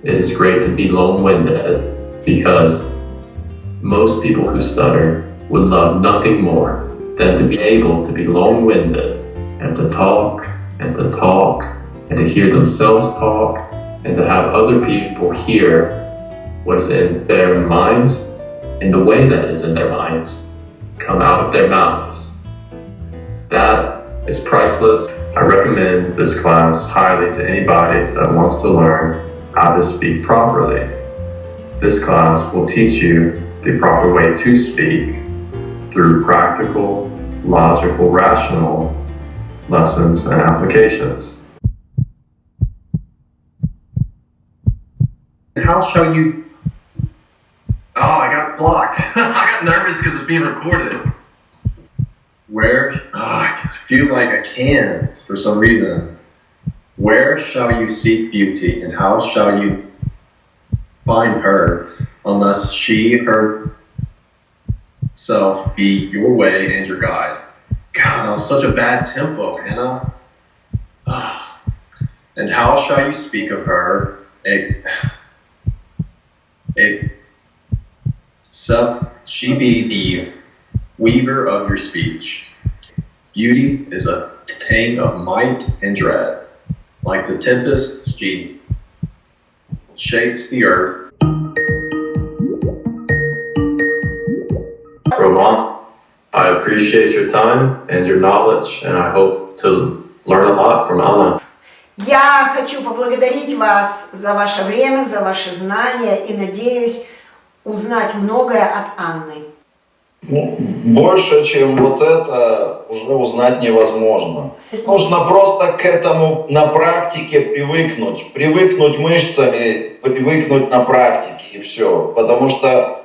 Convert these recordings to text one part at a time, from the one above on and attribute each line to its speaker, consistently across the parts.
Speaker 1: it is great to be long-winded because most people who stutter would love nothing more than to be able to be long-winded and to talk and to talk and to hear themselves talk and to have other people hear what is in their minds in the way that is in their minds come out of their mouths. That is priceless. I recommend this class highly to anybody that wants to learn how to speak properly. This class will teach you the proper way to speak through practical, logical, rational lessons and applications.
Speaker 2: How shall you... Oh, I got blocked. I got nervous because it's being recorded. Where? Oh, I feel like I can for some reason. Where shall you seek beauty, and how shall you find her, unless she herself be your way and your guide? God, that was such a bad tempo, Hannah. And how shall you speak of her, except she be the weaver of your speech? Beauty is a thing of might and dread. Like the tempest, she shakes the earth.
Speaker 1: Roman, I appreciate your time and your knowledge, and I hope to learn a lot from Anna.
Speaker 3: Я хочу поблагодарить вас за ваше время, за ваши знания и надеюсь узнать многое от Анны.
Speaker 4: Ну, больше, чем вот это, уже узнать невозможно. Нужно просто к этому на практике привыкнуть мышцами, привыкнуть на практике, и все. Потому что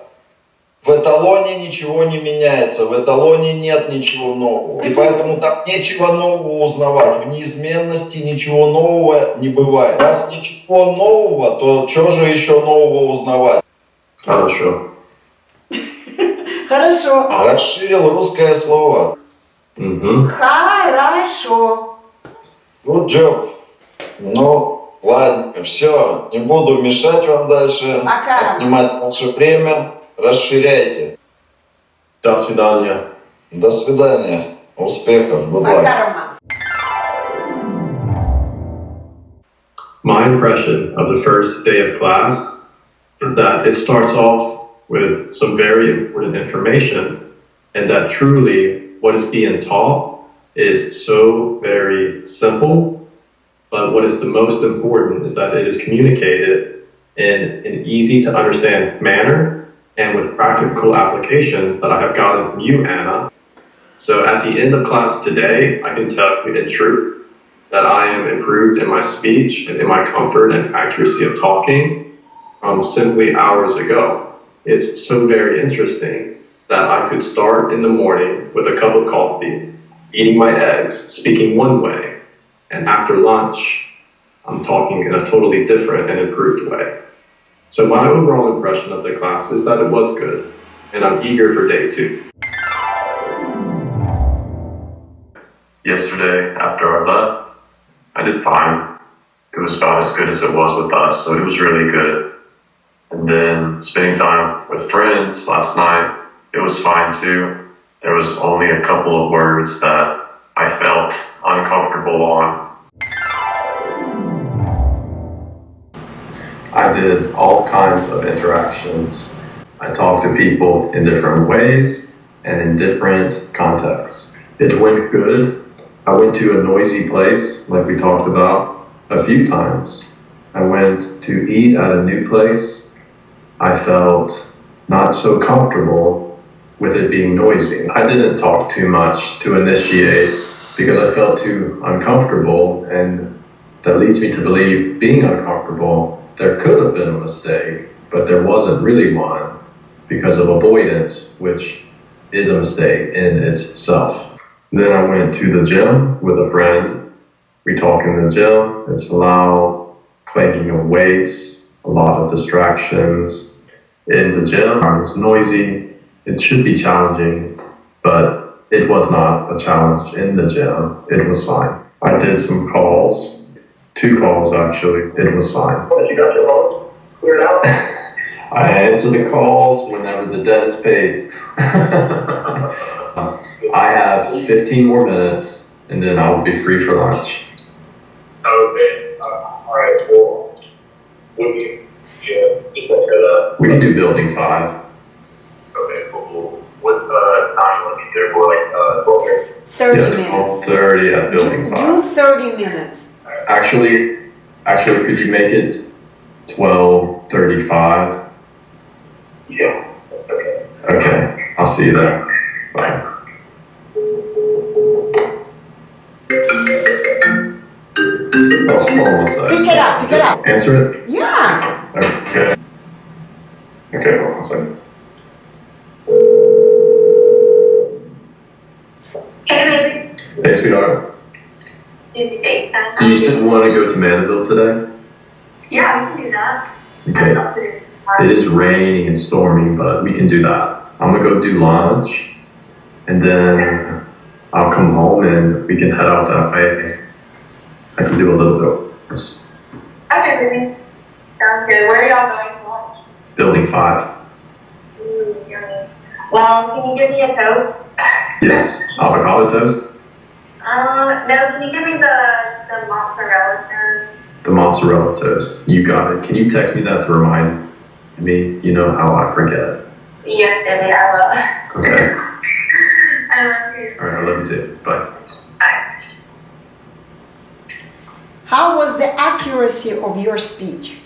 Speaker 4: в эталоне ничего не меняется, в эталоне нет ничего нового. И поэтому там нечего нового узнавать. В неизменности ничего нового не бывает. Раз ничего нового, то что же еще нового узнавать?
Speaker 1: Хорошо.
Speaker 3: Хорошо.
Speaker 4: Расширил русское слово.
Speaker 3: Хорошо.
Speaker 4: Good job. Ну, ладно, все, не буду мешать вам дальше.
Speaker 3: Пока.
Speaker 4: Отнимать наше время. Расширяйте.
Speaker 1: До свидания.
Speaker 4: До свидания. Успехов. Good luck.
Speaker 3: Пока, Роман.
Speaker 1: My impression of the first day of class is that it starts off with some very important information, and that truly what is being taught is so very simple, but what is the most important is that it is communicated in an easy to understand manner and with practical applications that I have gotten from you, Anna. So at the end of class today, I can tell you in truth that I am improved in my speech and in my comfort and accuracy of talking from simply hours ago. It's so very interesting that I could start in the morning with a cup of coffee, eating my eggs, speaking one way, and after lunch, I'm talking in a totally different and improved way. So my overall impression of the class is that it was good, and I'm eager for day 2. Yesterday, after I left, I did fine. It was about as good as it was with us, so it was really good. And then spending time with friends last night, it was fine too. There was only a couple of words that I felt uncomfortable on. I did all kinds of interactions. I talked to people in different ways and in different contexts. It went good. I went to a noisy place, like we talked about, a few times. I went to eat at a new place. I felt not so comfortable with it being noisy. I didn't talk too much to initiate because I felt too uncomfortable, and that leads me to believe being uncomfortable, there could have been a mistake, but there wasn't really one because of avoidance, which is a mistake in itself. Then I went to the gym with a friend. We talk in the gym. It's loud, clanking of weights, a lot of distractions. In the gym, it's noisy. It should be challenging, but it was not a challenge in the gym. It was fine. I did some calls, 2 calls actually. It was fine.
Speaker 2: But you got your phone? clear it out?
Speaker 1: I answer the calls whenever the debt is paid. I have 15 more minutes, and then I will be free for lunch.
Speaker 2: Okay. All right. Well, what do you? Yeah. Just like that.
Speaker 1: We can do building 5.
Speaker 2: Okay. Cool. What time will be there for? Like 12:30.
Speaker 3: 30
Speaker 1: Yeah,
Speaker 3: minutes.
Speaker 1: 12:30 at building 5.
Speaker 3: Do 30 minutes.
Speaker 1: Actually, could you make it 12:35?
Speaker 2: Yeah. Okay.
Speaker 1: Okay, I'll see you there. Bye. Oh, hold on one second.
Speaker 3: Pick it up.
Speaker 1: Answer it?
Speaker 3: Yeah.
Speaker 1: Okay. Okay, hold on a second.
Speaker 5: Hey, baby.
Speaker 1: Hey, sweetheart.
Speaker 5: Did you FaceTime?
Speaker 1: Do you still want to go to Mandeville today?
Speaker 5: Yeah, we can do that.
Speaker 1: Okay. It is raining and storming, but we can do that. I'm gonna go do lunch, and then I'll come home and we can head out that way. I can do a little bit of this.
Speaker 5: Okay, baby. Sounds good. Where are y'all going to lunch?
Speaker 1: Building 5.
Speaker 5: Yummy. Well, can you give me a toast?
Speaker 1: Yes. Avocado toast?
Speaker 5: No, can you give me the mozzarella toast?
Speaker 1: The mozzarella toast. You got it. Can you text me that to remind me? You know how I forget.
Speaker 5: Yes, baby, I will.
Speaker 1: Okay.
Speaker 5: I love you.
Speaker 1: All right, I love you too. Bye.
Speaker 5: Bye.
Speaker 3: How was the accuracy of your speech?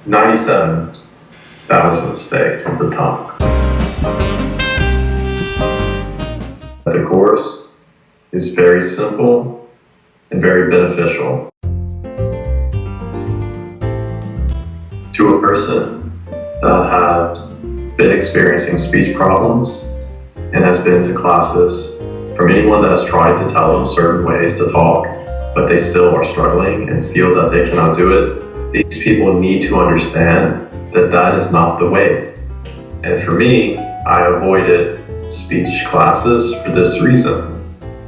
Speaker 1: 97. That was a mistake at the top. The course is very simple and very beneficial. To a person that has been experiencing speech problems and has been to classes, from anyone that has tried to tell them certain ways to talk, but they still are struggling and feel that they cannot do it, these people need to understand that that is not the way. And for me, I avoided speech classes for this reason.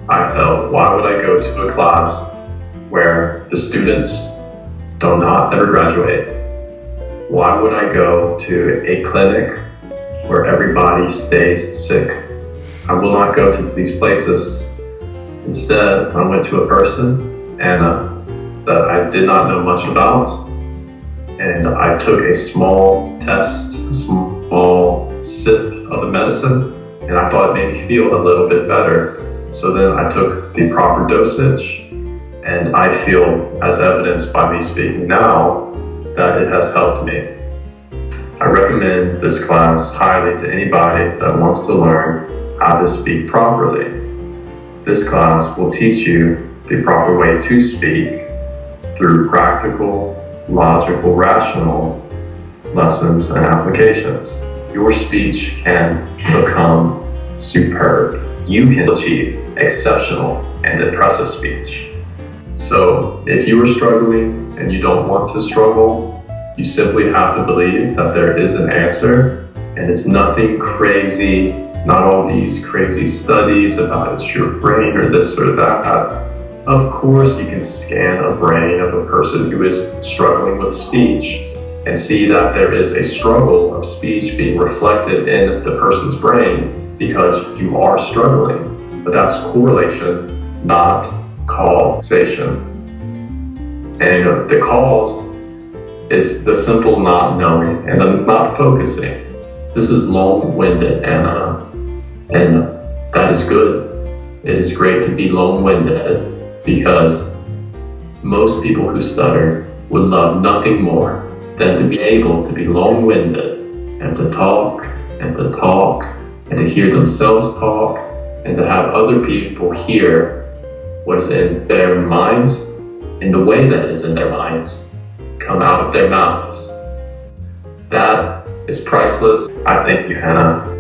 Speaker 1: I felt, why would I go to a class where the students do not ever graduate? Why would I go to a clinic where everybody stays sick? I will not go to these places. Instead, I went to a person, Anna, that I did not know much about, and I took a small test, a small sip of the medicine, and I thought it made me feel a little bit better. So then I took the proper dosage, and I feel, as evidenced by me speaking now, that it has helped me. I recommend this class highly to anybody that wants to learn how to speak properly. This class will teach you the proper way to speak through practical, logical, rational lessons and applications. Your speech can become superb. You can achieve exceptional and impressive speech. So if you are struggling and you don't want to struggle, you simply have to believe that there is an answer, and it's nothing crazy, not all these crazy studies about it's your brain or this or that. Of course, you can scan a brain of a person who is struggling with speech and see that there is a struggle of speech being reflected in the person's brain because you are struggling. But that's correlation, not causation. And the cause is the simple not knowing and the not focusing. This is long-winded, and that is good. It is great to be long-winded because most people who stutter would love nothing more than to be able to be long-winded and to talk and to talk and to hear themselves talk and to have other people hear what is in their minds in the way that is in their minds come out of their mouths. That is priceless. I thank you, Hannah,